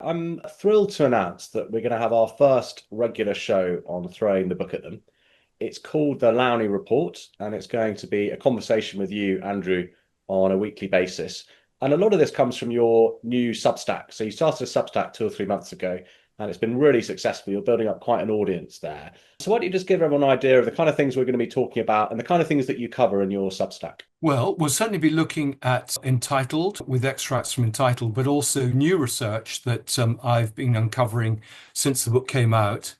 I'm thrilled to announce that we're going to have our first regular show on throwing the book at them. It's called the Lownie Report, and it's going to be a conversation with you, Andrew, on a weekly basis. And a lot of this comes from your new Substack. So you started a Substack 2 or 3 months ago, and it's been really successful. You're building up quite an audience there. So why don't you just give everyone an idea of the kind of things we're going to be talking about and the kind of things that you cover in your Substack? Well, we'll certainly be looking at Entitled with extracts from Entitled, but also new research that I've been uncovering since the book came out.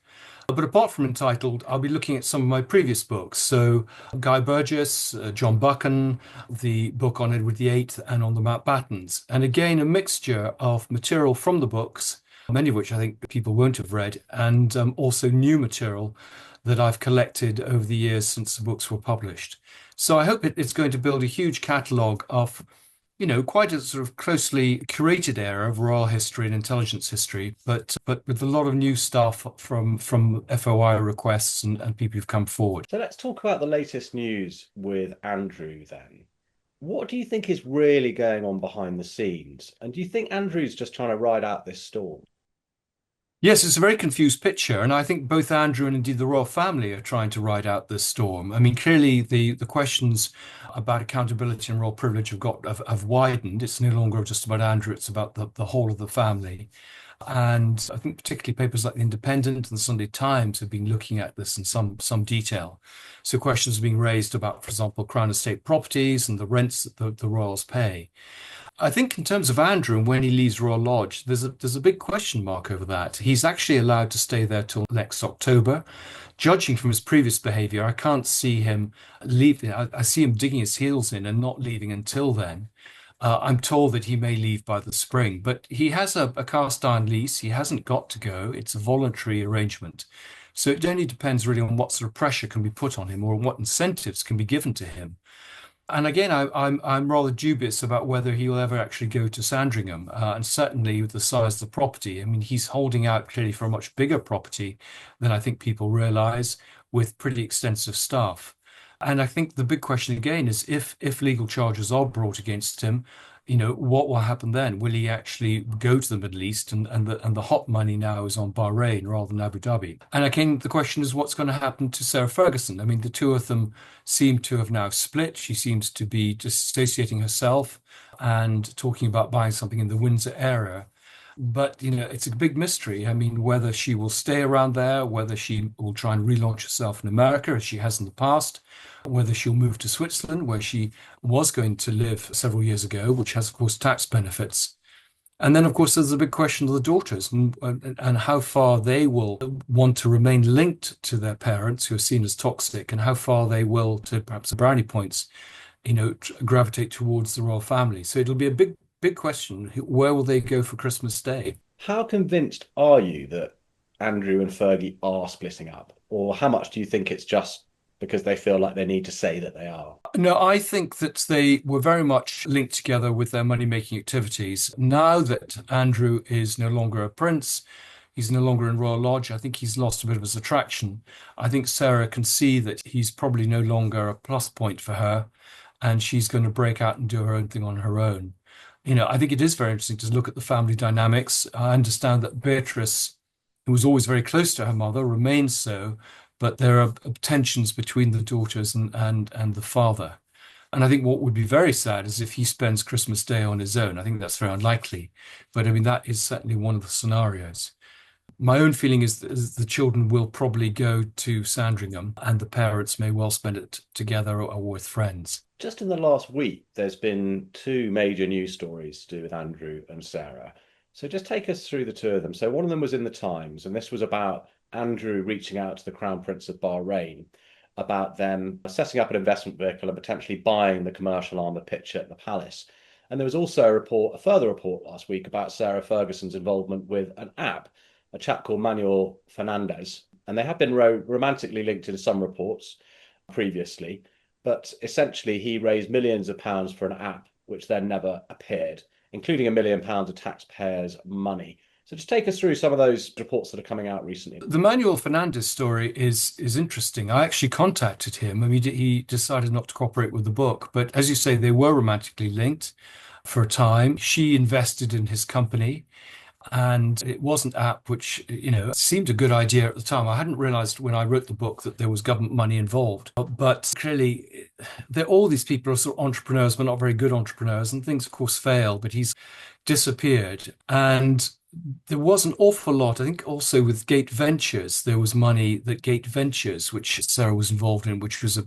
But apart from Entitled, I'll be looking at some of my previous books. So Guy Burgess, John Buchan, the book on Edward VIII and on the Mountbattens. And again, a mixture of material from the books, many of which I think people won't have read, and also new material that I've collected over the years since the books were published. So I hope it's going to build a huge catalogue of, quite a sort of closely curated area of royal history and intelligence history, but with a lot of new stuff from FOI requests and people who've come forward. So let's talk about the latest news with Andrew then. What do you think is really going on behind the scenes? And do you think Andrew's just trying to ride out this storm? Yes, it's a very confused picture, and I think both Andrew and indeed the royal family are trying to ride out this storm. I mean, clearly the questions about accountability and royal privilege have widened. It's no longer just about Andrew; it's about the whole of the family. And I think particularly papers like The Independent and the Sunday Times have been looking at this in some detail. So questions are being raised about, for example, Crown Estate properties and the rents that the royals pay. I think in terms of Andrew and when he leaves Royal Lodge, there's a big question mark over that. He's actually allowed to stay there till next October. Judging from his previous behaviour, I can't see him leaving. I see him digging his heels in and not leaving until then. I'm told that he may leave by the spring, but he has a cast iron lease. He hasn't got to go. It's a voluntary arrangement. So it only depends really on what sort of pressure can be put on him or what incentives can be given to him. And again, I'm rather dubious about whether he will ever actually go to Sandringham, and certainly with the size of the property. I mean, he's holding out clearly for a much bigger property than I think people realise, with pretty extensive staff. And I think the big question again is if legal charges are brought against him, what will happen then? Will he actually go to the Middle East and the hot money now is on Bahrain rather than Abu Dhabi? And again, the question is what's going to happen to Sarah Ferguson? I mean, the two of them seem to have now split. She seems to be disassociating herself and talking about buying something in the Windsor area. But, it's a big mystery. I mean, whether she will stay around there, whether she will try and relaunch herself in America as she has in the past, whether she'll move to Switzerland, where she was going to live several years ago, which has, of course, tax benefits. And then, of course, there's the big question of the daughters and how far they will want to remain linked to their parents who are seen as toxic and how far they will, to perhaps the brownie points, gravitate towards the royal family. So it'll be a big question. Where will they go for Christmas Day? How convinced are you that Andrew and Fergie are splitting up? Or how much do you think it's just because they feel like they need to say that they are? No, I think that they were very much linked together with their money-making activities. Now that Andrew is no longer a prince, he's no longer in Royal Lodge, I think he's lost a bit of his attraction. I think Sarah can see that he's probably no longer a plus point for her, and she's going to break out and do her own thing on her own. I think it is very interesting to look at the family dynamics. I understand that Beatrice, who was always very close to her mother, remains so, but there are tensions between the daughters and the father. And I think what would be very sad is if he spends Christmas Day on his own. I think that's very unlikely. But I mean, that is certainly one of the scenarios. My own feeling is the children will probably go to Sandringham and the parents may well spend it together or with friends. Just in the last week, there's been two major news stories to do with Andrew and Sarah. So just take us through the two of them. So one of them was in the Times, and this was about Andrew reaching out to the Crown Prince of Bahrain about them setting up an investment vehicle and potentially buying the commercial arm of pitch at the palace. And there was also a further report last week about Sarah Ferguson's involvement with an app, a chap called Manuel Fernandez. And they have been romantically linked in some reports previously, but essentially he raised millions of pounds for an app which then never appeared, including £1 million of taxpayers' money. So just take us through some of those reports that are coming out recently. The Manuel Fernandez story is interesting. I actually contacted him. I mean, he decided not to cooperate with the book, but as you say, they were romantically linked for a time. She invested in his company, And it was an app which, seemed a good idea at the time. I hadn't realized when I wrote the book that there was government money involved. But clearly, all these people are sort of entrepreneurs, but not very good entrepreneurs. And things, of course, fail. But he's disappeared. And there was an awful lot. I think also with Gate Ventures, there was money that Gate Ventures, which Sarah was involved in, which was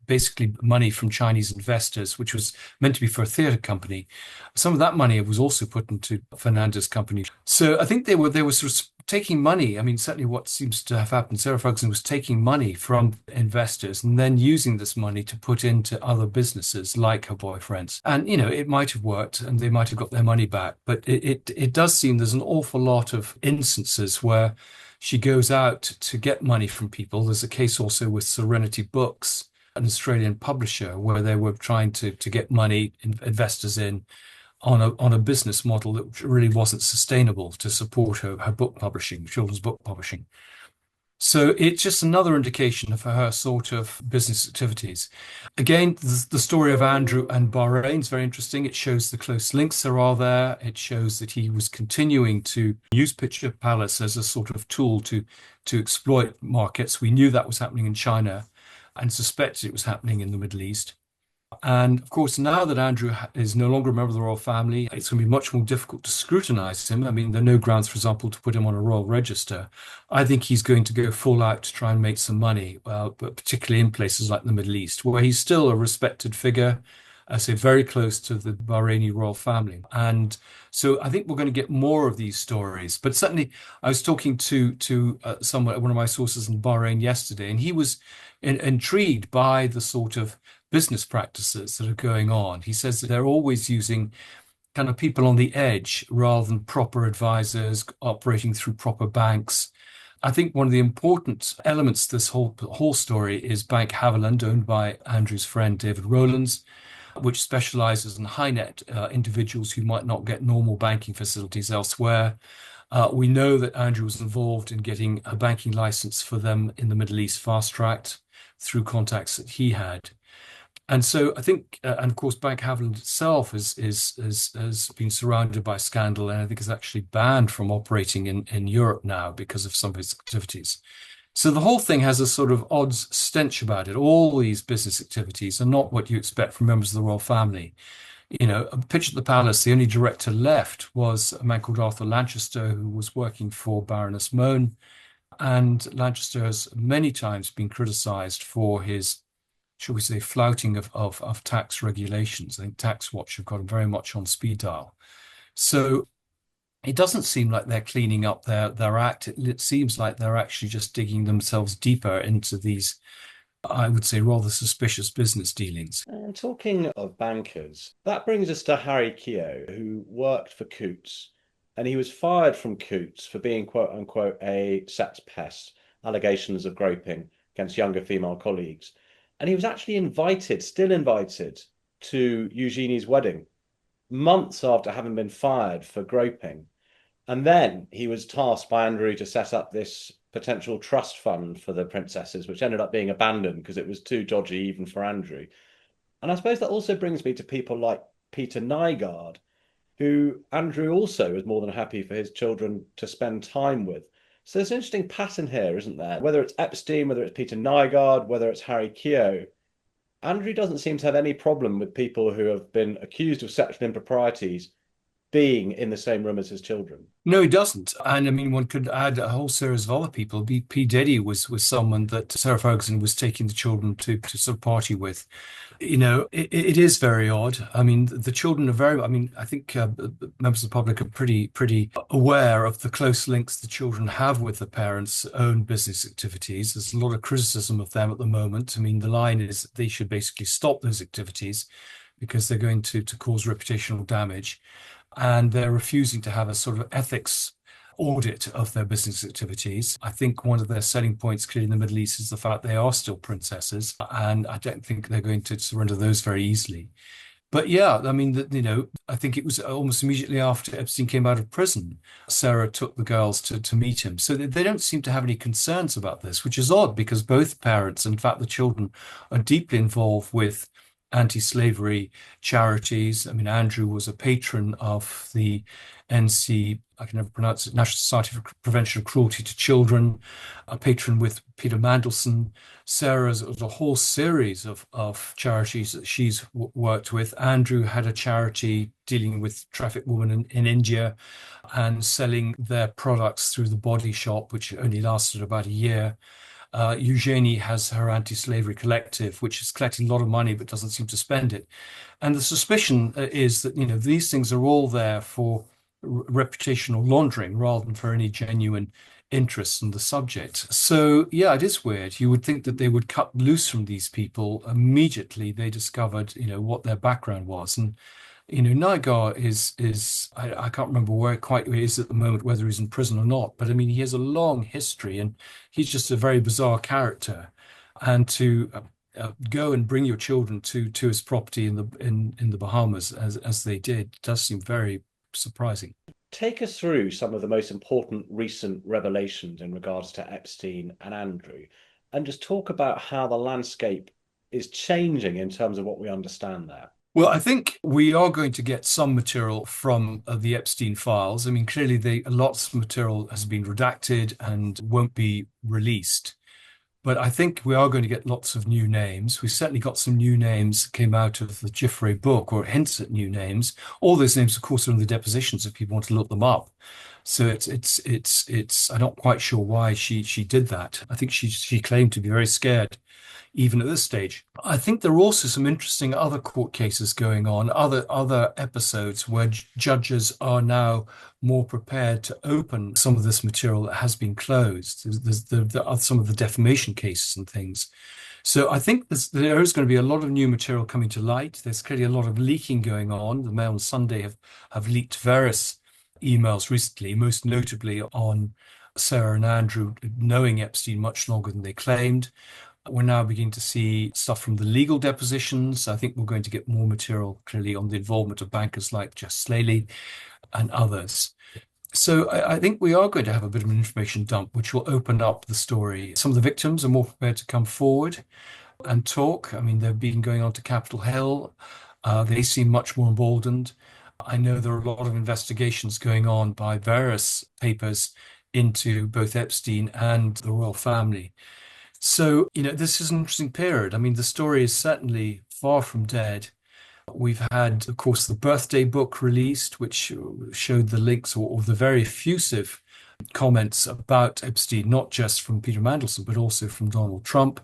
basically money from Chinese investors, which was meant to be for a theatre company. Some of that money was also put into Fernandez company. So I think they were sort of taking money. I mean, certainly what seems to have happened, Sarah Ferguson was taking money from investors and then using this money to put into other businesses like her boyfriend's. And, it might have worked and they might have got their money back. But it does seem there's an awful lot of instances where she goes out to get money from people. There's a case also with Serenity Books, an Australian publisher, where they were trying to get money, investors in on a business model that really wasn't sustainable to support her book publishing, children's book publishing. So it's just another indication of her sort of business activities. Again, the story of Andrew and Bahrain is very interesting. It shows the close links there are there. It shows that he was continuing to use Picture Palace as a sort of tool to exploit markets. We knew that was happening in China and suspected it was happening in the Middle East. And of course, now that Andrew is no longer a member of the royal family, it's going to be much more difficult to scrutinize him. I mean, there are no grounds, for example, to put him on a royal register. I think he's going to go full out to try and make some money, but particularly in places like the Middle East, where he's still a respected figure, I say very close to the Bahraini royal family. And so I think we're going to get more of these stories. But certainly, I was talking to someone, one of my sources in Bahrain yesterday, and he was intrigued by the sort of business practices that are going on. He says that they're always using kind of people on the edge rather than proper advisors operating through proper banks. I think one of the important elements to this whole story is Bank Havilland, owned by Andrew's friend David Rowlands, which specializes in high net individuals who might not get normal banking facilities elsewhere. We know that Andrew was involved in getting a banking license for them in the Middle East fast-tracked through contacts that he had. And so I think, and of course, Bank Havilland itself has been surrounded by scandal, and I think is actually banned from operating in Europe now because of some of its activities. So the whole thing has a sort of odds stench about it. All these business activities are not what you expect from members of the royal family. A pitch at the palace, the only director left was a man called Arthur Lanchester, who was working for Baroness Mone. And Lanchester has many times been criticized for his, shall we say, flouting of tax regulations. I think Tax Watch have got him very much on speed dial. So it doesn't seem like they're cleaning up their act. It seems like they're actually just digging themselves deeper into these, I would say, rather suspicious business dealings. And talking of bankers, that brings us to Harry Keogh, who worked for Coutts, and he was fired from Coutts for being, quote unquote, a sex pest, allegations of groping against younger female colleagues. And he was actually still invited to Eugenie's wedding, months after having been fired for groping. And then he was tasked by Andrew to set up this potential trust fund for the princesses, which ended up being abandoned because it was too dodgy even for Andrew. And I suppose that also brings me to people like Peter Nygaard, who Andrew also was more than happy for his children to spend time with. So there's an interesting pattern here, isn't there? Whether it's Epstein, whether it's Peter Nygaard, whether it's Harry Keogh, Andrew doesn't seem to have any problem with people who have been accused of sexual improprieties being in the same room as his children. No, he doesn't. And I mean, one could add a whole series of other people. P. Diddy was someone that Sarah Ferguson was taking the children to sort of party with. It is very odd. I mean, the children are very, I mean, I think members of the public are pretty aware of the close links the children have with the parents' own business activities. There's a lot of criticism of them at the moment. I mean, the line is they should basically stop those activities because they're going to cause reputational damage. And they're refusing to have a sort of ethics audit of their business activities. I think one of their selling points clearly in the Middle East is the fact they are still princesses, and I don't think they're going to surrender those very easily. But yeah, I mean, I think it was almost immediately after Epstein came out of prison, Sarah took the girls to meet him. So they don't seem to have any concerns about this, which is odd because both parents, in fact, the children, are deeply involved with anti-slavery charities. I mean, Andrew was a patron of the NCAA, I can never pronounce it, National Society for Prevention of Cruelty to Children, a patron with Peter Mandelson. Sarah's a whole series of charities that she's worked with. Andrew had a charity dealing with trafficked women in India and selling their products through the Body Shop, which only lasted about a year. Eugenie has her anti-slavery collective, which is collecting a lot of money but doesn't seem to spend it. And the suspicion is that, these things are all there for reputational laundering rather than for any genuine interest in the subject. So, yeah, it is weird. You would think that they would cut loose from these people immediately they discovered, what their background was. And Nigar is I can't remember where quite he is at the moment, whether he's in prison or not. But I mean, he has a long history, and he's just a very bizarre character. And to go and bring your children to his property in the Bahamas as they did does seem very surprising. Take us through some of the most important recent revelations in regards to Epstein and Andrew, and just talk about how the landscape is changing in terms of what we understand there. Well, I think we are going to get some material from the Epstein files. I mean, clearly, lots of material has been redacted and won't be released. But I think we are going to get lots of new names. We certainly got some new names that came out of the Jewellery book, or hints at new names. All those names, of course, are in the depositions if people want to look them up. So it's. I'm not quite sure why she did that. I think she claimed to be very scared even at this stage. I think there are also some interesting other court cases going on, other episodes where judges are now more prepared to open some of this material that has been closed. There are some of the defamation cases and things. So I think there is going to be a lot of new material coming to light. There's clearly a lot of leaking going on. The Mail on Sunday have leaked various emails recently, most notably on Sarah and Andrew knowing Epstein much longer than they claimed. We're now beginning to see stuff from the legal depositions. I think we're going to get more material clearly on the involvement of bankers like Jess Slaley and others. So I think we are going to have a bit of an information dump, which will open up the story. Some of the victims are more prepared to come forward and talk. I mean, they've been going on to Capitol Hill. They seem much more emboldened. I know there are a lot of investigations going on by various papers into both Epstein and the royal family. So, this is an interesting period. I mean, the story is certainly far from dead. We've had, of course, the birthday book released, which showed the links or the very effusive comments about Epstein, not just from Peter Mandelson, but also from Donald Trump,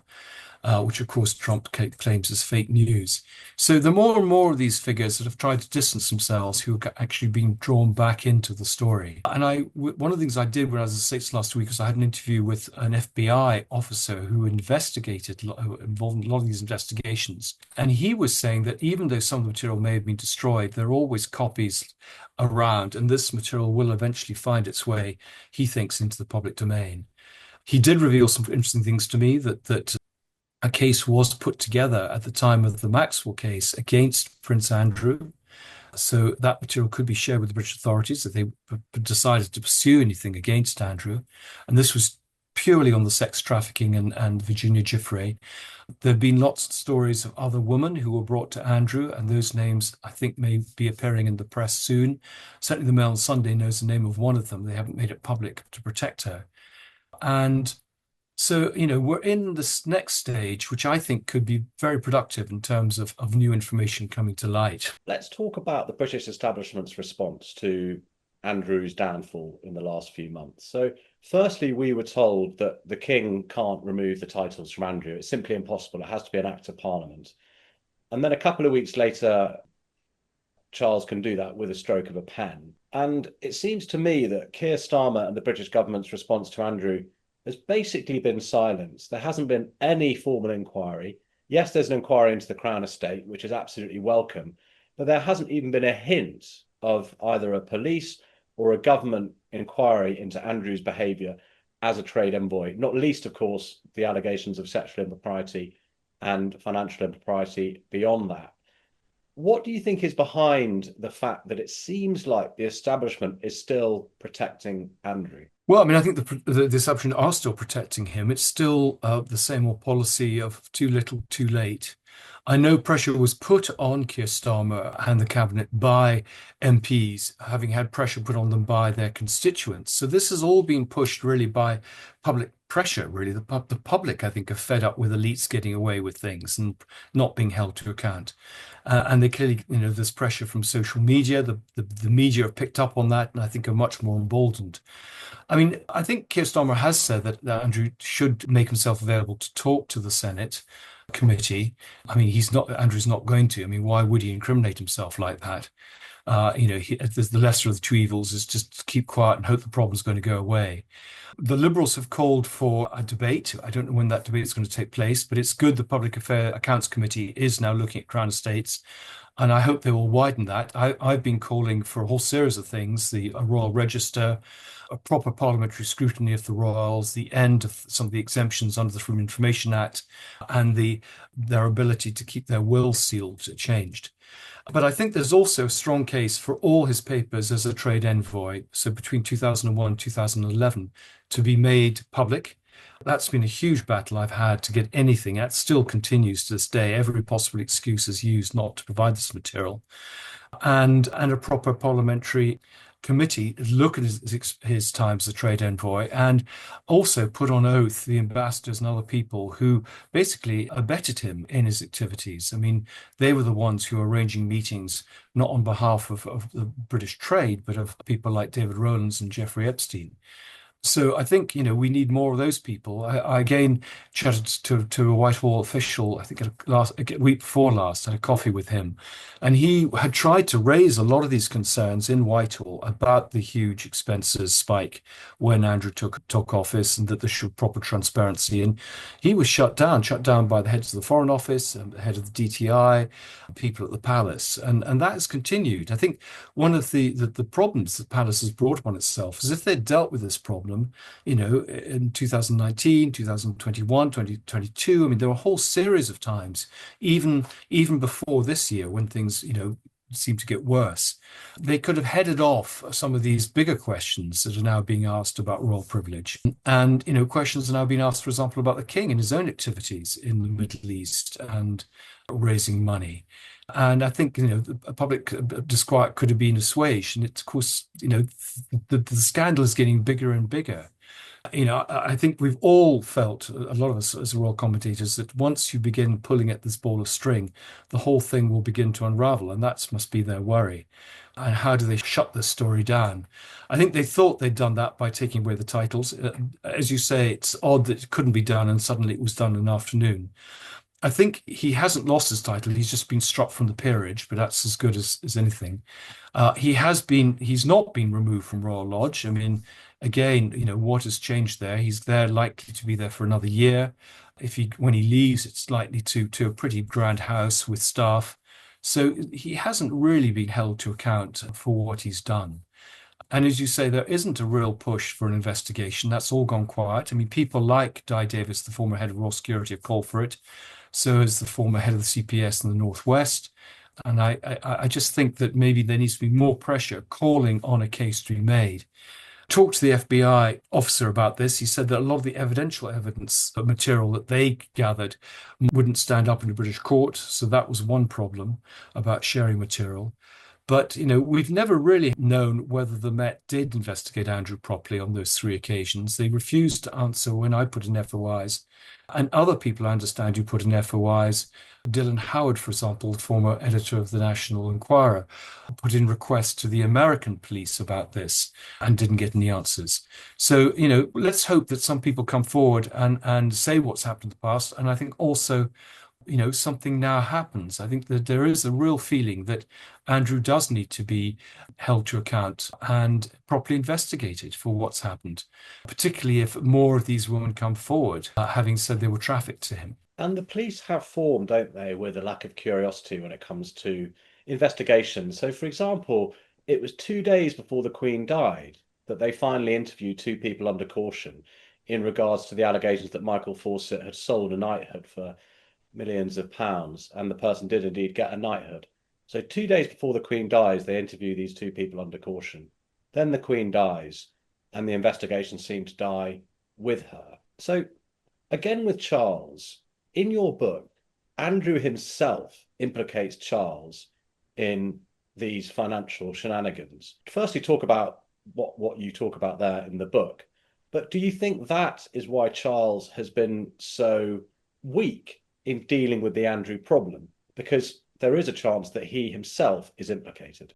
which, of course, Trump claims is fake news. So the more and more of these figures that have tried to distance themselves who are actually being drawn back into the story. And one of the things I did when I was in the States last week was I had an interview with an FBI officer who involved in a lot of these investigations. And he was saying that even though some of the material may have been destroyed, there are always copies around, and this material will eventually find its way, he thinks, into the public domain. He did reveal some interesting things to me that a case was put together at the time of the Maxwell case against Prince Andrew. So that material could be shared with the British authorities if they decided to pursue anything against Andrew. And this was purely on the sex trafficking and Virginia Giuffre. There have been lots of stories of other women who were brought to Andrew, and those names, I think, may be appearing in the press soon. Certainly the Mail on Sunday knows the name of one of them. They haven't made it public to protect her. And so, we're in this next stage, which I think could be very productive in terms of new information coming to light. Let's talk about the British establishment's response to Andrew's downfall in the last few months. So, firstly, we were told that the King can't remove the titles from Andrew. It's simply impossible. It has to be an Act of Parliament. And then a couple of weeks later, Charles can do that with a stroke of a pen. And it seems to me that Keir Starmer and the British government's response to Andrew has basically been silence. There hasn't been any formal inquiry. Yes, there's an inquiry into the Crown Estate, which is absolutely welcome, but there hasn't even been a hint of either a police or a government inquiry into Andrew's behaviour as a trade envoy, not least, of course, the allegations of sexual impropriety and financial impropriety beyond that. What do you think is behind the fact that it seems like the establishment is still protecting Andrew? Well, I mean, I think the establishment are still protecting him. It's still the same old policy of too little, too late. I know pressure was put on Keir Starmer and the cabinet by MPs, having had pressure put on them by their constituents. So this has all been pushed really by public pressure, really. The public, I think, are fed up with elites getting away with things and not being held to account. And they clearly, there's pressure from social media. The media have picked up on that and I think are much more emboldened. I mean, I think Keir Starmer has said that Andrew should make himself available to talk to the Senate committee. I mean, Andrew's not going to. I mean, why would he incriminate himself like that? The lesser of the two evils is just keep quiet and hope the problem's going to go away. The Liberals have called for a debate. I don't know when that debate is going to take place, but it's good the Public Affairs Accounts Committee is now looking at Crown Estates, and I hope they will widen that. I've been calling for a whole series of things, a Royal Register, a proper parliamentary scrutiny of the royals, the end of some of the exemptions under the Freedom of Information Act, and their ability to keep their will sealed changed. But I think there's also a strong case for all his papers as a trade envoy, so between 2001 and 2011, to be made public. That's been a huge battle I've had to get anything. That still continues to this day. Every possible excuse is used not to provide this material. And a proper parliamentary committee look at his time as a trade envoy and also put on oath the ambassadors and other people who basically abetted him in his activities. I mean, they were the ones who were arranging meetings, not on behalf of the British trade, but of people like David Rowlands and Jeffrey Epstein. So I think, we need more of those people. I again chatted to a Whitehall official, I think a week before last, had a coffee with him. And he had tried to raise a lot of these concerns in Whitehall about the huge expenses spike when Andrew took office and that there should be proper transparency. And he was shut down by the heads of the Foreign Office and the head of the DTI, people at the Palace. And that has continued. I think one of the problems that Palace has brought upon itself is if they'd dealt with this problem, in 2019, 2021, 2022. I mean, there were a whole series of times, even before this year, when things, seem to get worse. They could have headed off some of these bigger questions that are now being asked about royal privilege. And, questions are now being asked, for example, about the king and his own activities in the Middle East and raising money. And I think, the public disquiet could have been assuaged. And it's, of course, the scandal is getting bigger and bigger. I think we've all felt, a lot of us as royal commentators, that once you begin pulling at this ball of string, the whole thing will begin to unravel. And that must be their worry. And how do they shut this story down? I think they thought they'd done that by taking away the titles. As you say, it's odd that it couldn't be done and suddenly it was done in an afternoon. I think he hasn't lost his title. He's just been struck from the peerage, but that's as good as anything. He's not been removed from Royal Lodge. I mean, again, what has changed there? He's there likely to be there for another year. When he leaves, it's likely to a pretty grand house with staff. So he hasn't really been held to account for what he's done. And as you say, there isn't a real push for an investigation. That's all gone quiet. I mean, people like Di Davis, the former head of Royal Security, have called for it. So has the former head of the CPS in the Northwest. And I just think that maybe there needs to be more pressure calling on a case to be made. Talked to the FBI officer about this. He said that a lot of the evidential evidence material that they gathered wouldn't stand up in a British court. So that was one problem about sharing material. But, we've never really known whether the Met did investigate Andrew properly on those three occasions. They refused to answer when I put in FOIs. And other people I understand who put in FOIs, Dylan Howard, for example, the former editor of the National Enquirer, put in requests to the American police about this and didn't get any answers. So, let's hope that some people come forward and say what's happened in the past. And I think also, something now happens. I think that there is a real feeling that Andrew does need to be held to account and properly investigated for what's happened, particularly if more of these women come forward, having said they were trafficked to him. And the police have formed, don't they, with a lack of curiosity when it comes to investigations. So, for example, it was 2 days before the Queen died that they finally interviewed two people under caution in regards to the allegations that Michael Fawcett had sold a knighthood for millions of pounds, and the person did indeed get a knighthood. So 2 days before the Queen dies, they interview these two people under caution. Then the Queen dies, and the investigation seemed to die with her. So again with Charles, in your book, Andrew himself implicates Charles in these financial shenanigans. Firstly, talk about what you talk about there in the book. But do you think that is why Charles has been so weak in dealing with the Andrew problem? Because there is a chance that he himself is implicated.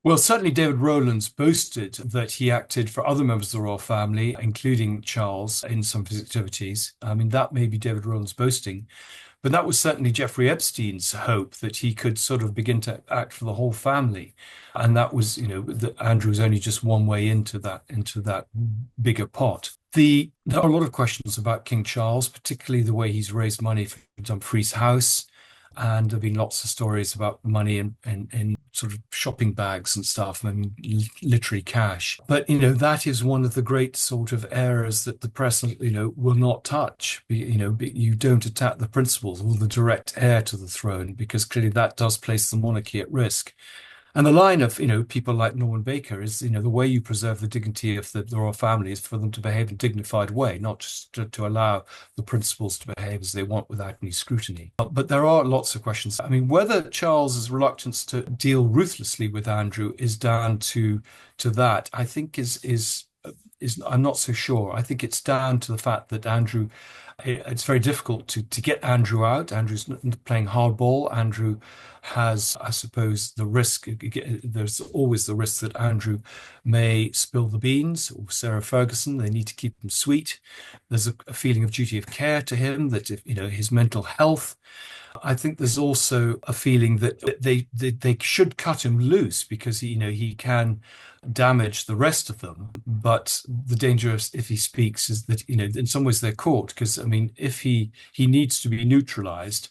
Well, certainly David Rowland's boasted that he acted for other members of the royal family, including Charles, in some of his activities. I mean, that may be David Rowland's boasting, but that was certainly Jeffrey Epstein's hope that he could sort of begin to act for the whole family. And that was, that Andrew was only just one way into that bigger pot. There are a lot of questions about King Charles, particularly the way he's raised money for Dumfries House. And there have been lots of stories about money in sort of shopping bags and stuff, I mean, literally cash. But, that is one of the great sort of areas that the press, will not touch. You don't attack the principals or the direct heir to the throne, because clearly that does place the monarchy at risk. And the line of, people like Norman Baker is, the way you preserve the dignity of the royal family is for them to behave in a dignified way, not just to allow the principals to behave as they want without any scrutiny. But there are lots of questions. I mean, whether Charles's reluctance to deal ruthlessly with Andrew is down to that, I think is I'm not so sure. I think it's down to the fact that Andrew, it's very difficult to get Andrew out. Andrew's playing hardball. Andrew has, I suppose, the risk. There's always the risk that Andrew may spill the beans, or Sarah Ferguson. They need to keep him sweet. There's a feeling of duty of care to him, that if, his mental health. I think there's also a feeling that they should cut him loose, because he can damage the rest of them. But the danger if he speaks is that, in some ways they're caught, because I mean, if he needs to be neutralized,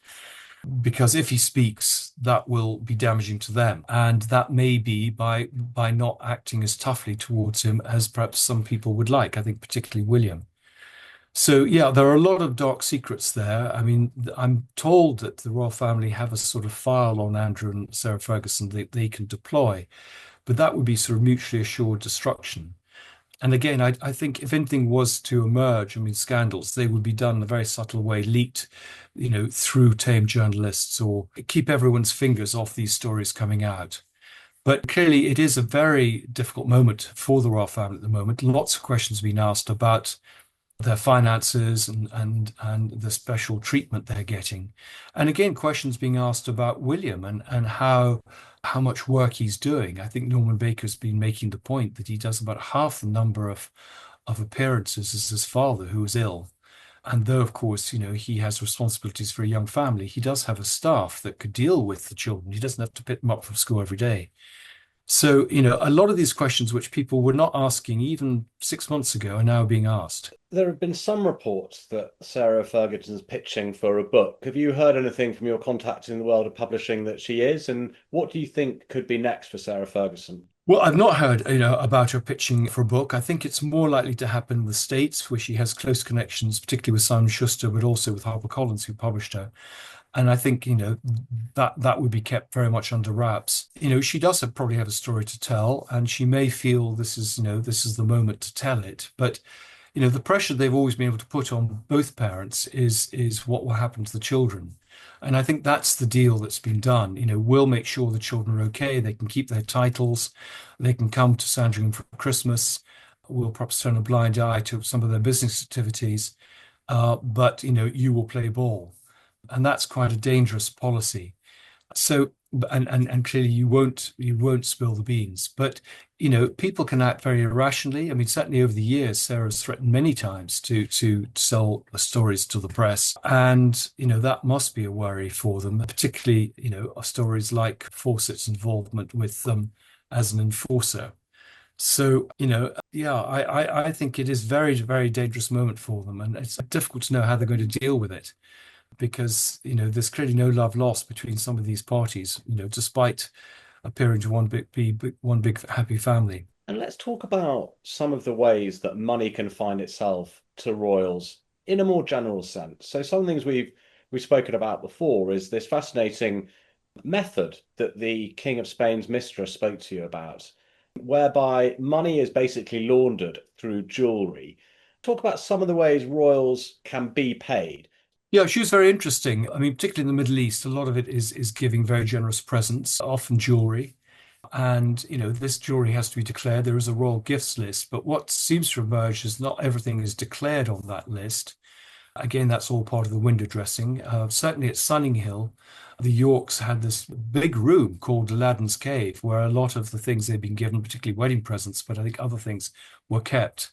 because if he speaks, that will be damaging to them. And that may be by not acting as toughly towards him as perhaps some people would like. I think particularly William. So yeah, there are a lot of dark secrets there. I mean, I'm told that the royal family have a sort of file on Andrew and Sarah Ferguson that they can deploy, but that would be sort of mutually assured destruction. And again, I think if anything was to emerge, I mean, scandals, they would be done in a very subtle way, leaked, through tame journalists, or keep everyone's fingers off these stories coming out. But clearly, it is a very difficult moment for the royal family at the moment. Lots of questions being asked about their finances and the special treatment they're getting. And again, questions being asked about William and how much work he's doing. I think Norman Baker's been making the point that he does about half the number of appearances as his father, who was ill. And though, of course, he has responsibilities for a young family, he does have a staff that could deal with the children. He doesn't have to pick them up from school every day. So, a lot of these questions which people were not asking even 6 months ago are now being asked. There have been some reports that Sarah Ferguson's pitching for a book. Have you heard anything from your contacts in the world of publishing that she is? And what do you think could be next for Sarah Ferguson? Well, I've not heard, about her pitching for a book. I think it's more likely to happen in the States, where she has close connections, particularly with Simon Schuster, but also with HarperCollins, who published her. And I think, that would be kept very much under wraps. She does probably have a story to tell, and she may feel this is the moment to tell it. But, the pressure they've always been able to put on both parents is what will happen to the children. And I think that's the deal that's been done. We'll make sure the children are okay. They can keep their titles. They can come to Sandringham for Christmas. We'll perhaps turn a blind eye to some of their business activities. But, you will play ball. And that's quite a dangerous policy. So, and clearly you won't spill the beans. But, people can act very irrationally. I mean, certainly over the years, Sarah's threatened many times to sell stories to the press. And, that must be a worry for them, particularly, stories like Fawcett's involvement with them as an enforcer. So, yeah, I think it is very, very dangerous moment for them. And it's difficult to know how they're going to deal with it, because there's clearly no love lost between some of these parties, despite appearing to one big happy family. And let's talk about some of the ways that money can find itself to royals in a more general sense. So some things we've spoken about before is this fascinating method that the King of Spain's mistress spoke to you about, whereby money is basically laundered through jewellery. Talk about some of the ways royals can be paid. Yeah, she was very interesting. I mean, particularly in the Middle East, a lot of it is giving very generous presents, often jewelry. And, this jewelry has to be declared. There is a royal gifts list, but what seems to emerge is not everything is declared on that list. Again, that's all part of the window dressing. Certainly at Sunninghill, the Yorks had this big room called Aladdin's Cave, where a lot of the things they'd been given, particularly wedding presents, but I think other things were kept.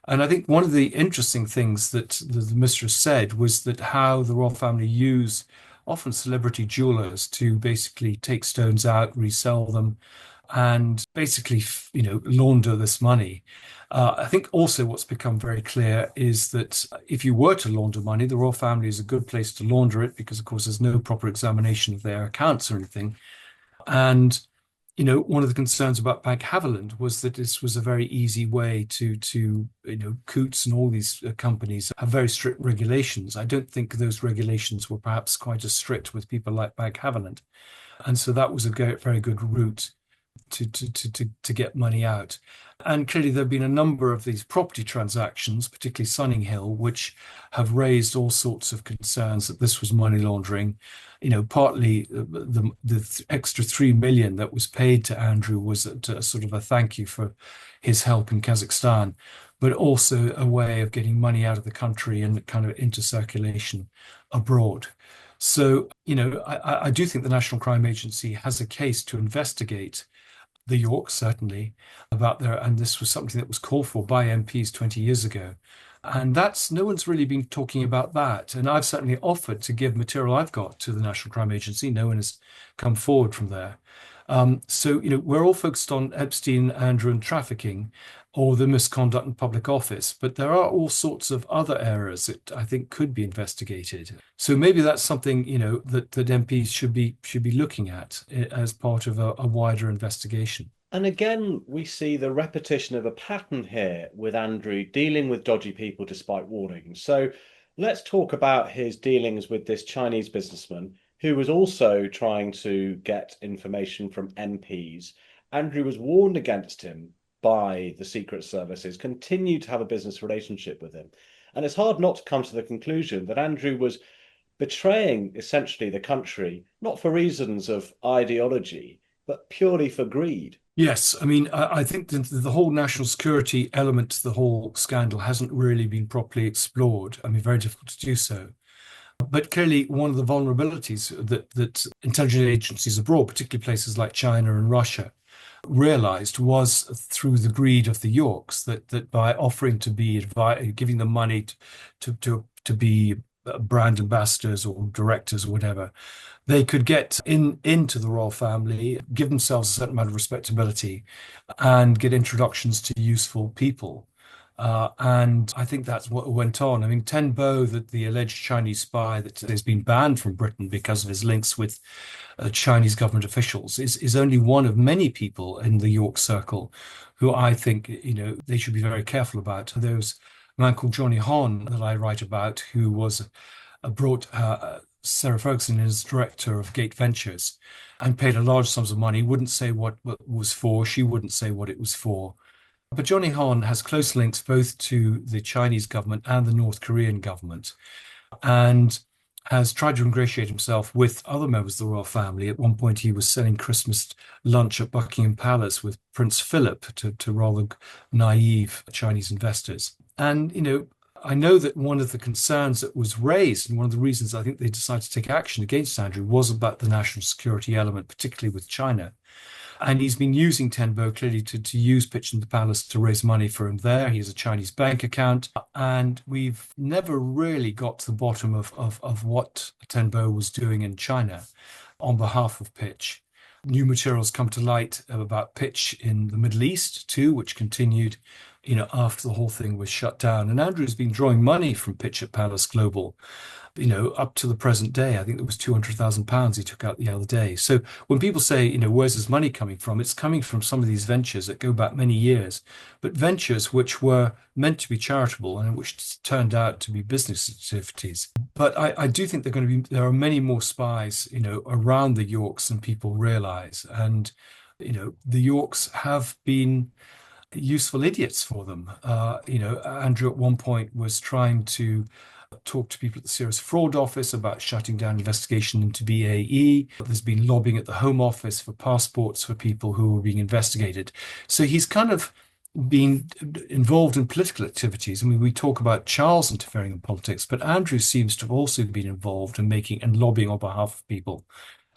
And I think one of the interesting things that the mistress said was that how the royal family use often celebrity jewelers to basically take stones out, resell them, and basically, launder this money. I think also what's become very clear is that if you were to launder money, the royal family is a good place to launder it because, of course, there's no proper examination of their accounts or anything. And one of the concerns about Bank Havilland was that this was a very easy way to Coutts and all these companies have very strict regulations. I don't think those regulations were perhaps quite as strict with people like Bank Havilland, and so that was a very good route to get money out. And clearly, there have been a number of these property transactions, particularly Sunninghill, which have raised all sorts of concerns that this was money laundering. Partly the extra 3 million that was paid to Andrew was sort of a thank you for his help in Kazakhstan, but also a way of getting money out of the country and kind of into circulation abroad. So, I do think the National Crime Agency has a case to investigate the Yorks, certainly, about their, and this was something that was called for by MPs 20 years ago. And that's no one's really been talking about that. And I've certainly offered to give material I've got to the National Crime Agency. No one has come forward from there. So, we're all focused on Epstein, Andrew, and trafficking or the misconduct in public office, but there are all sorts of other areas that I think could be investigated. So maybe that's something, that MPs should be looking at as part of a wider investigation. And again, we see the repetition of a pattern here with Andrew dealing with dodgy people despite warnings. So let's talk about his dealings with this Chinese businessman who was also trying to get information from MPs. Andrew was warned against him by the Secret Services, continued to have a business relationship with him. And it's hard not to come to the conclusion that Andrew was betraying essentially the country, not for reasons of ideology, but purely for greed. Yes, I mean, I think the whole national security element to the whole scandal hasn't really been properly explored. I mean, very difficult to do so. But clearly, one of the vulnerabilities that intelligence agencies abroad, particularly places like China and Russia, realized was through the greed of the Yorks that by offering to be giving them money to be brand ambassadors or directors or whatever, they could get into the royal family, give themselves a certain amount of respectability, and get introductions to useful people. And I think that's what went on. I mean, Ten Bo, the alleged Chinese spy that has been banned from Britain because of his links with Chinese government officials, is only one of many people in the York circle who I think, they should be very careful about. There's a man called Johnny Hon that I write about who was brought Sarah Ferguson as director of Gate Ventures and paid a large sums of money, wouldn't say what was for, she wouldn't say what it was for. But Johnny Han has close links both to the Chinese government and the North Korean government, and has tried to ingratiate himself with other members of the royal family. At one point, he was selling Christmas lunch at Buckingham Palace with Prince Philip to rather naive Chinese investors. And, I know that one of the concerns that was raised, and one of the reasons I think they decided to take action against Andrew, was about the national security element, particularly with China. And he's been using Tenbo clearly to use Pitch in the Palace to raise money for him there. He has a Chinese bank account. And we've never really got to the bottom of what Tenbo was doing in China on behalf of Pitch. New materials come to light about Pitch in the Middle East too, which continued, after the whole thing was shut down. And Andrew's been drawing money from Pitch at Palace Global, up to the present day. I think there was £200,000 he took out the other day. So when people say, where's his money coming from? It's coming from some of these ventures that go back many years, but ventures which were meant to be charitable and which turned out to be business activities. But I do think there are many more spies, around the Yorks than people realize. And, the Yorks have been useful idiots for them. Andrew at one point was trying to talked to people at the Serious Fraud Office about shutting down investigation into BAE. There's been lobbying at the Home Office for passports for people who were being investigated. So he's kind of been involved in political activities. I mean, we talk about Charles interfering in politics, but Andrew seems to have also been involved in making and lobbying on behalf of people.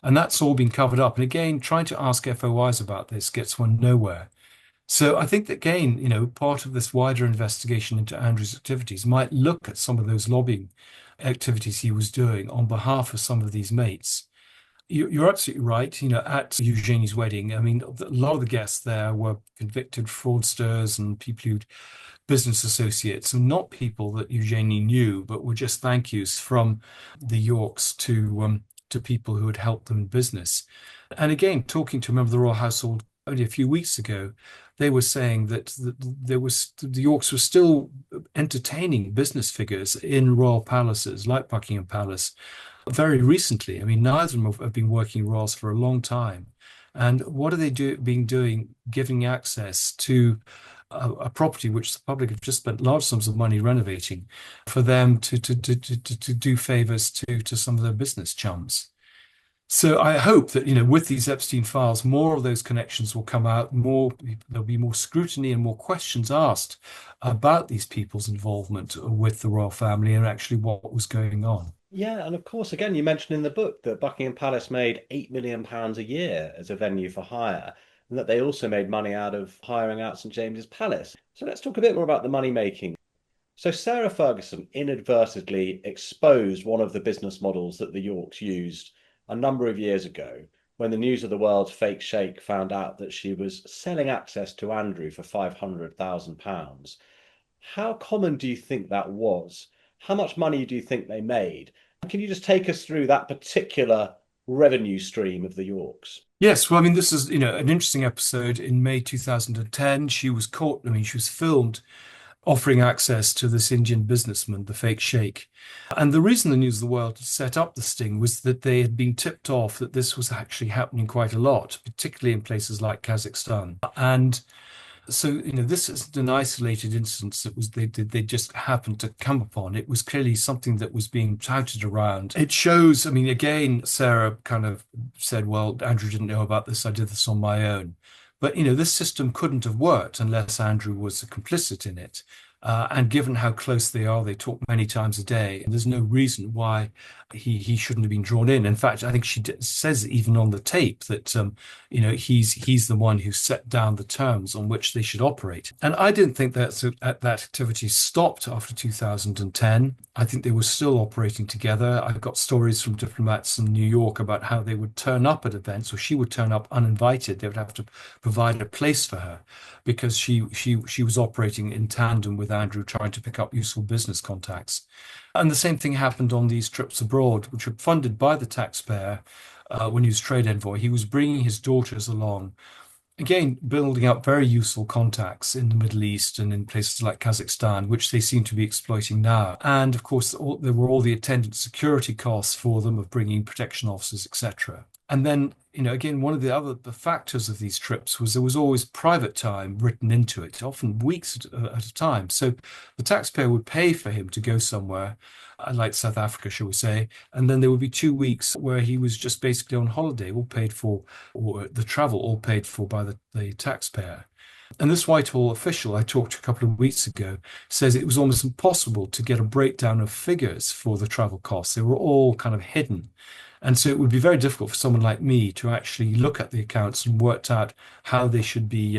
And that's all been covered up. And again, trying to ask FOIs about this gets one nowhere. So I think that, again, part of this wider investigation into Andrew's activities might look at some of those lobbying activities he was doing on behalf of some of these mates. You're absolutely right. At Eugenie's wedding, I mean, a lot of the guests there were convicted fraudsters and people who business associates, and not people that Eugenie knew, but were just thank yous from the Yorks to people who had helped them in business. And again, talking to a member of the royal household only a few weeks ago, they were saying that the Yorks were still entertaining business figures in royal palaces like Buckingham Palace very recently. I mean, neither of them have been working royals for a long time. And what are they doing, giving access to a property which the public have just spent large sums of money renovating for them to do favors to some of their business chums. So I hope that, with these Epstein files, more of those connections will come out, there'll be more scrutiny and more questions asked about these people's involvement with the royal family and actually what was going on. Yeah, and of course, again, you mentioned in the book that Buckingham Palace made £8 million a year as a venue for hire, and that they also made money out of hiring out St James's Palace. So let's talk a bit more about the money making. So Sarah Ferguson inadvertently exposed one of the business models that the Yorks used a number of years ago when the News of the World's fake sheikh found out that she was selling access to Andrew for £500,000. How common do you think that was? How much money do you think they made? Can you just take us through that particular revenue stream of the Yorks? Yes, well, I mean, this is, an interesting episode. In May 2010, she was caught, I mean, she was filmed offering access to this Indian businessman, the fake sheikh. And the reason the News of the World set up the sting was that they had been tipped off that this was actually happening quite a lot, particularly in places like Kazakhstan. And so, this is an isolated instance that was they just happened to come upon. It was clearly something that was being touted around. It shows, I mean, again, Sarah kind of said, well, Andrew didn't know about this. I did this on my own. But, this system couldn't have worked unless Andrew was complicit in it. And given how close they are, they talk many times a day. And there's no reason why he shouldn't have been drawn in. In fact, I think she says even on the tape that he's the one who set down the terms on which they should operate. And I didn't think that activity stopped after 2010. I think they were still operating together. I've got stories from diplomats in New York about how they would turn up at events, or she would turn up uninvited. They would have to provide a place for her because she was operating in tandem with Andrew, trying to pick up useful business contacts. And the same thing happened on these trips abroad, which were funded by the taxpayer when he was trade envoy. He was bringing his daughters along, again, building up very useful contacts in the Middle East and in places like Kazakhstan, which they seem to be exploiting now. And of course, there were all the attendant security costs for them of bringing protection officers, etc. And then, again, one of the factors of these trips was there was always private time written into it, often weeks at a time. So the taxpayer would pay for him to go somewhere, like South Africa, shall we say, and then there would be 2 weeks where he was just basically on holiday, all paid for, or the travel all paid for by the taxpayer. And this Whitehall official I talked to a couple of weeks ago says it was almost impossible to get a breakdown of figures for the travel costs. They were all kind of hidden. And so it would be very difficult for someone like me to actually look at the accounts and work out how they should be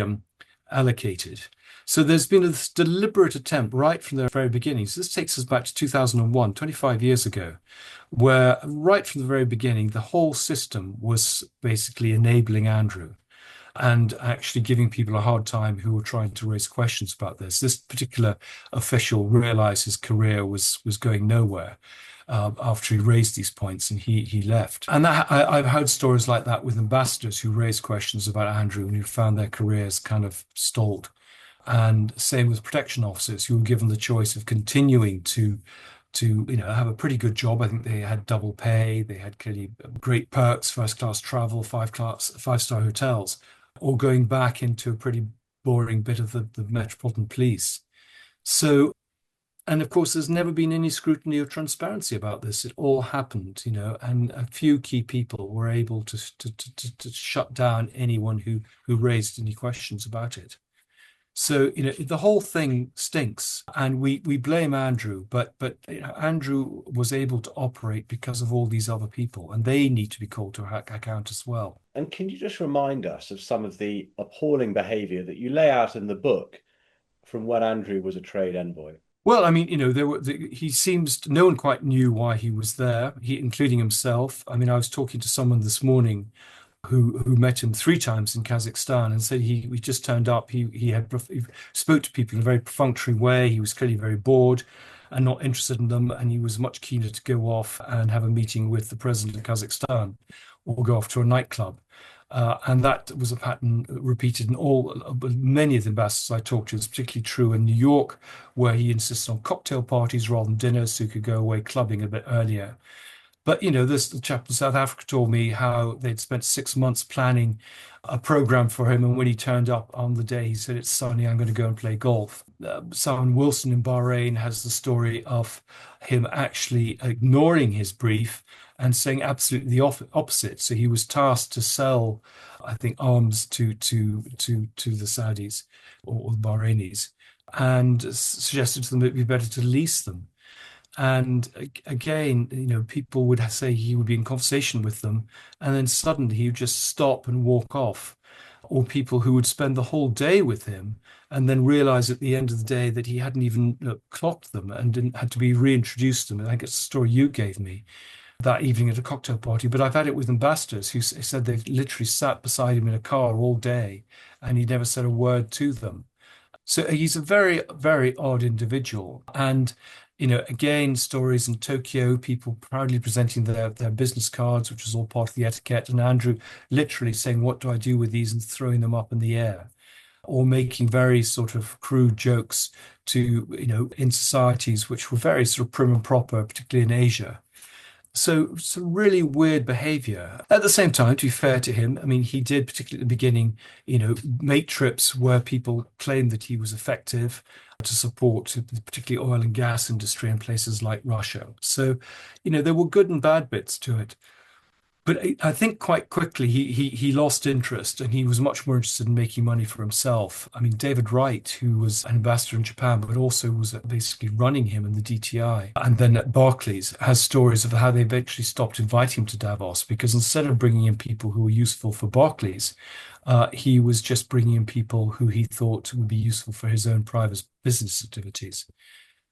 allocated. So there's been this deliberate attempt right from the very beginning. So this takes us back to 2001, 25 years ago, where right from the very beginning, the whole system was basically enabling Andrew and actually giving people a hard time who were trying to raise questions about this. This particular official realized his career was going nowhere after he raised these points, and he left. And I've heard stories like that with ambassadors who raised questions about Andrew and who found their careers kind of stalled. And same with protection officers who were given the choice of continuing to have a pretty good job. I think they had double pay, they had clearly great perks, first class travel, five-star hotels, or going back into a pretty boring bit of the Metropolitan Police. So And of course, there's never been any scrutiny or transparency about this. It all happened, and a few key people were able to shut down anyone who raised any questions about it. So, the whole thing stinks, and we blame Andrew, but Andrew was able to operate because of all these other people, and they need to be called to account as well. And can you just remind us of some of the appalling behaviour that you lay out in the book from when Andrew was a trade envoy? Well, I mean, he seems no one quite knew why he was there, including himself. I mean, I was talking to someone this morning who met him 3 times in Kazakhstan and said he just turned up. He spoke to people in a very perfunctory way. He was clearly very bored and not interested in them, and he was much keener to go off and have a meeting with the president of Kazakhstan or go off to a nightclub. And that was a pattern repeated in many of the ambassadors I talked to. It's particularly true in New York, where he insisted on cocktail parties rather than dinners, so he could go away clubbing a bit earlier. But the chap in South Africa told me how they'd spent 6 months planning a program for him, and when he turned up on the day, he said, "It's sunny, I'm going to go and play golf." Simon Wilson in Bahrain has the story of him actually ignoring his brief and saying absolutely the opposite. So he was tasked to sell, I think, arms to the Saudis or the Bahrainis, and suggested to them it'd be better to lease them. And again, people would say he would be in conversation with them, and then suddenly he would just stop and walk off. Or people who would spend the whole day with him and then realize at the end of the day that he hadn't even clocked them and didn't had to be reintroduced to them. And I think it's the story you gave me that evening at a cocktail party. But I've had it with ambassadors who said they've literally sat beside him in a car all day and he never said a word to them. So he's a very, very odd individual. And again, stories in Tokyo, people proudly presenting their business cards, which was all part of the etiquette, and Andrew literally saying, "What do I do with these?" and throwing them up in the air, or making very sort of crude jokes to, in societies which were very sort of prim and proper, particularly in Asia. So some really weird behavior. At the same time, to be fair to him, I mean, he did, particularly at the beginning, make trips where people claimed that he was effective to support particularly oil and gas industry in places like Russia. So, there were good and bad bits to it. But I think quite quickly he lost interest and he was much more interested in making money for himself. I mean, David Wright, who was an ambassador in Japan, but also was basically running him in the DTI, and then at Barclays, has stories of how they eventually stopped inviting him to Davos because instead of bringing in people who were useful for Barclays, he was just bringing in people who he thought would be useful for his own private business activities.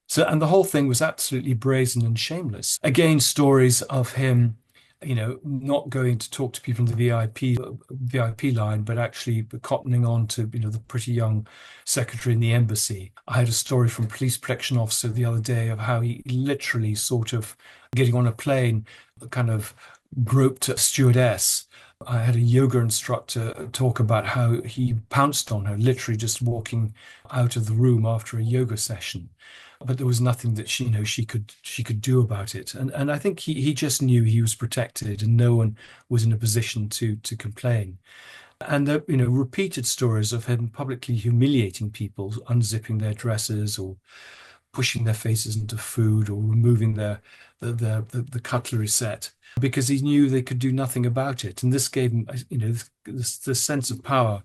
So, and the whole thing was absolutely brazen and shameless. Again, stories of him not going to talk to people in the VIP line, but actually cottoning on to, the pretty young secretary in the embassy. I had a story from a police protection officer the other day of how he literally sort of getting on a plane, kind of groped a stewardess. I had a yoga instructor talk about how he pounced on her, literally just walking out of the room after a yoga session. But there was nothing that she could do about it. And I think he just knew he was protected and no one was in a position to complain. And the repeated stories of him publicly humiliating people, unzipping their dresses or pushing their faces into food or removing the cutlery set because he knew they could do nothing about it. And this gave him, this sense of power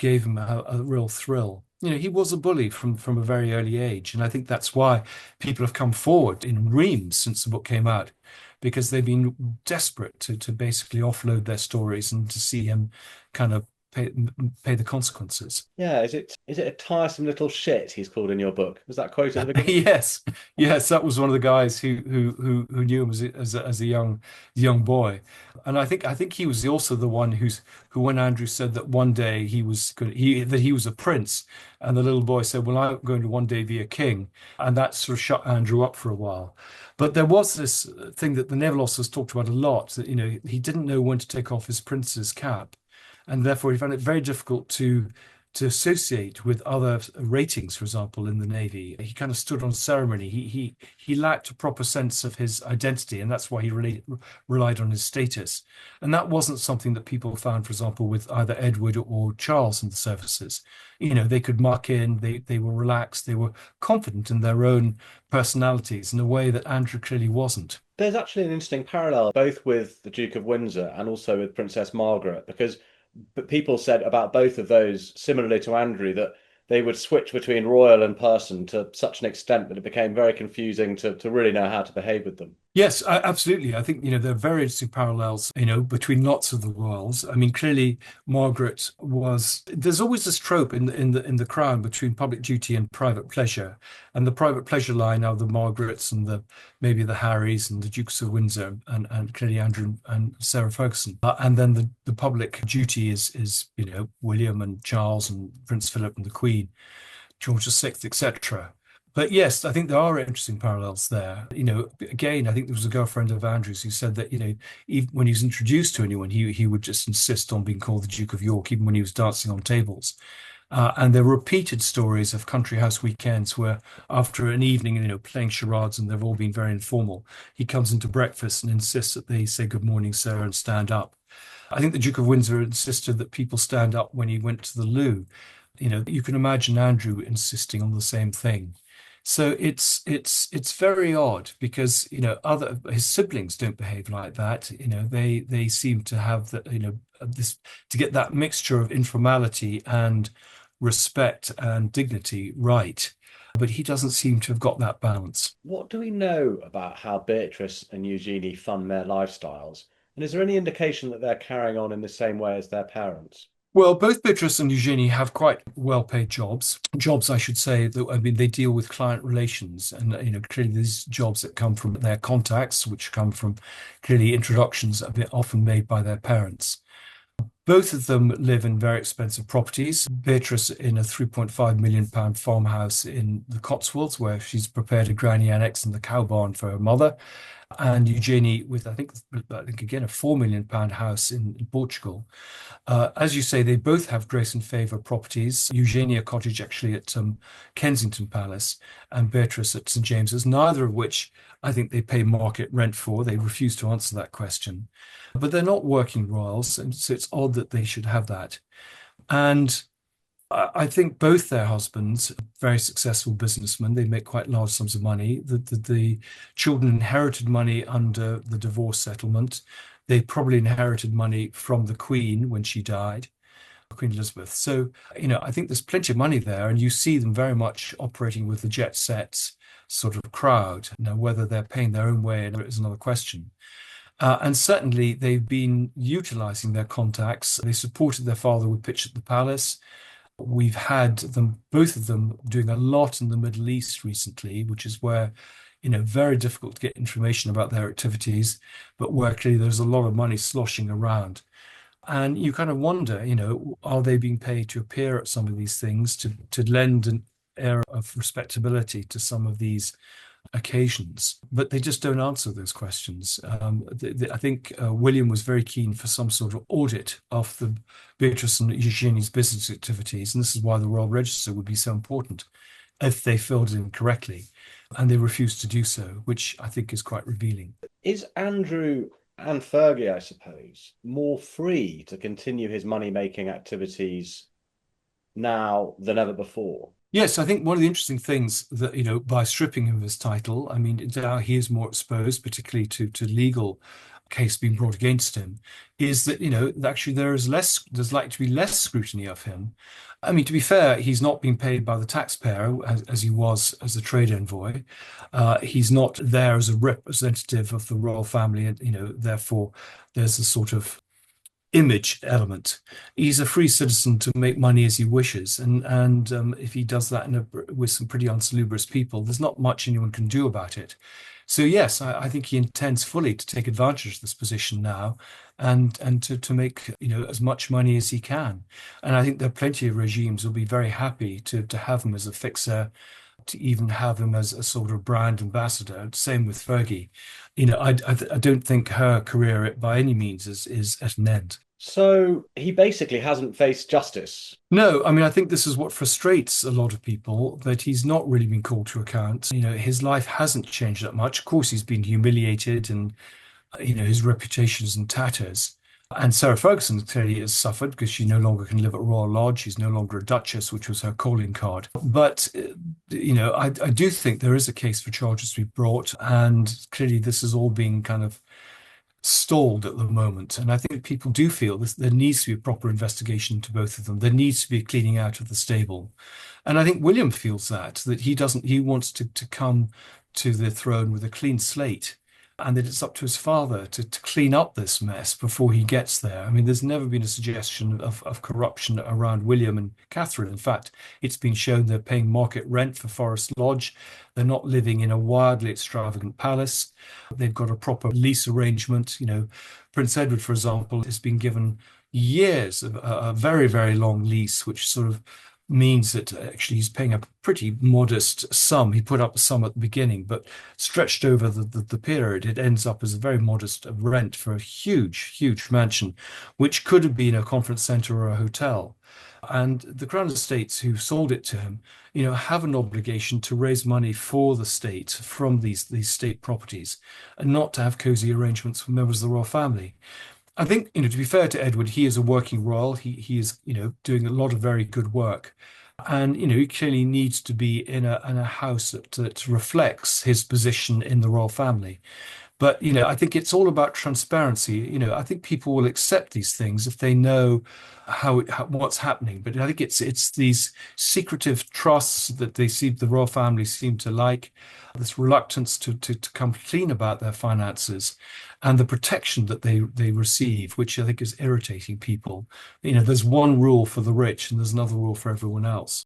gave him a real thrill. He was a bully from a very early age. And I think that's why people have come forward in reams since the book came out, because they've been desperate to basically offload their stories and to see him kind of pay the consequences. Yeah, is it a tiresome little shit he's called in your book? Was that quote at the beginning? Yes, yes, that was one of the guys who knew him as a young boy, and I think he was also the one who when Andrew said that one day that he was a prince, and the little boy said, "Well, I'm going to one day be a king," and that sort of shut Andrew up for a while. But there was this thing that the naval officers talked about a lot, that he didn't know when to take off his prince's cap, and therefore he found it very difficult to to associate with other ratings, for example, in the Navy. He kind of stood on ceremony. He lacked a proper sense of his identity, and that's why he relied on his status. And that wasn't something that people found, for example, with either Edward or Charles in the services. They could muck in, they were relaxed, they were confident in their own personalities in a way that Andrew clearly wasn't. There's actually an interesting parallel both with the Duke of Windsor and also with Princess Margaret, because people said about both of those, similarly to Andrew, that they would switch between royal and person to such an extent that it became very confusing to really know how to behave with them. Yes, absolutely. I think, there are very interesting parallels, between lots of the royals. I mean, clearly there's always this trope in the Crown between public duty and private pleasure. And the private pleasure line are the Margarets and maybe the Harrys and the Dukes of Windsor and clearly Andrew and Sarah Ferguson. And then the public duty is, William and Charles and Prince Philip and the Queen, George VI, etc. But yes, I think there are interesting parallels there. Again, I think there was a girlfriend of Andrew's who said that, even when he was introduced to anyone, he would just insist on being called the Duke of York, even when he was dancing on tables. And there were repeated stories of country house weekends where after an evening, playing charades and they've all been very informal, he comes into breakfast and insists that they say good morning, sir, and stand up. I think the Duke of Windsor insisted that people stand up when he went to the loo. You can imagine Andrew insisting on the same thing. So it's very odd because his siblings don't behave like that. They seem to have this to get that mixture of informality and respect and dignity right. But he doesn't seem to have got that balance. What do we know about how Beatrice and Eugenie fund their lifestyles? And is there any indication that they're carrying on in the same way as their parents? Well, both Beatrice and Eugenie have quite well-paid jobs. Jobs, I should say, that they deal with client relations, and clearly these jobs that come from their contacts, which come from clearly introductions that are often made by their parents. Both of them live in very expensive properties. Beatrice in a £3.5 million farmhouse in the Cotswolds, where she's prepared a granny annex and the cow barn for her mother, and Eugenie with I think again a £4 million house in Portugal. As you say, they both have grace and favour properties. Eugenie a cottage actually at Kensington Palace, and Beatrice at St James's, neither of which I think they pay market rent for. They refuse to answer that question. But they're not working royals, and so it's odd that they should have that. And I think both their husbands, very successful businessmen, they make quite large sums of money. The children inherited money under the divorce settlement. They probably inherited money from the Queen when she died, Queen Elizabeth. So, I think there's plenty of money there, and you see them very much operating with the jet set sort of crowd. Now, whether they're paying their own way is another question. And certainly they've been utilizing their contacts. They supported their father with Pitch at the Palace. We've had both of them doing a lot in the Middle East recently, which is where, very difficult to get information about their activities, but where clearly there's a lot of money sloshing around. And you kind of wonder, are they being paid to appear at some of these things, to lend an air of respectability to some of these occasions? But they just don't answer those questions. I think William was very keen for some sort of audit of the Beatrice and Eugenie's business activities, and this is why the Royal Register would be so important if they filled it in correctly, and they refused to do so, which I think is quite revealing. Is Andrew and Fergie, I suppose, more free to continue his money-making activities now than ever before? Yes, I think one of the interesting things that, by stripping him of his title, I mean, now he is more exposed, particularly to legal case being brought against him, is that, actually there's likely to be less scrutiny of him. I mean, to be fair, he's not being paid by the taxpayer as he was as a trade envoy. He's not there as a representative of the royal family, and, therefore there's a sort of image element. He's a free citizen to make money as he wishes, and if he does that with some pretty unsalubrious people, there's not much anyone can do about it. So yes, I think he intends fully to take advantage of this position now, and to make as much money as he can. And I think there are plenty of regimes will be very happy to have him as a fixer, to even have him as a sort of brand ambassador. Same with Fergie. I don't think her career by any means is at an end. So he basically hasn't faced justice. No, I mean, I think this is what frustrates a lot of people, that he's not really been called to account. His life hasn't changed that much. Of course, he's been humiliated and, his reputation is in tatters. And Sarah Ferguson clearly has suffered because she no longer can live at Royal Lodge. She's no longer a duchess, which was her calling card. But, I do think there is a case for charges to be brought. And clearly, this is all being kind of stalled at the moment. And I think people do feel this, there needs to be a proper investigation into both of them. There needs to be a cleaning out of the stable. And I think William feels he wants to come to the throne with a clean slate. And that it's up to his father to clean up this mess before he gets there. I mean, there's never been a suggestion of corruption around William and Catherine. In fact, it's been shown they're paying market rent for Forest Lodge. They're not living in a wildly extravagant palace. They've got a proper lease arrangement. Prince Edward, for example, has been given years of a very, very long lease, which sort of means that actually he's paying a pretty modest sum. He put up a sum at the beginning, but stretched over the period, it ends up as a very modest rent for a huge, huge mansion, which could have been a conference center or a hotel. And the Crown Estates who sold it to him, have an obligation to raise money for the state from these state properties, and not to have cozy arrangements for members of the royal family. I think, to be fair to Edward, he is a working royal. He is, doing a lot of very good work. And, he clearly needs to be in a house that reflects his position in the royal family. But, I think it's all about transparency. I think people will accept these things if they know what's happening. But I think it's these secretive trusts that the royal family seem to like, this reluctance to come clean about their finances, and the protection that they receive, which I think is irritating people. There's one rule for the rich and there's another rule for everyone else.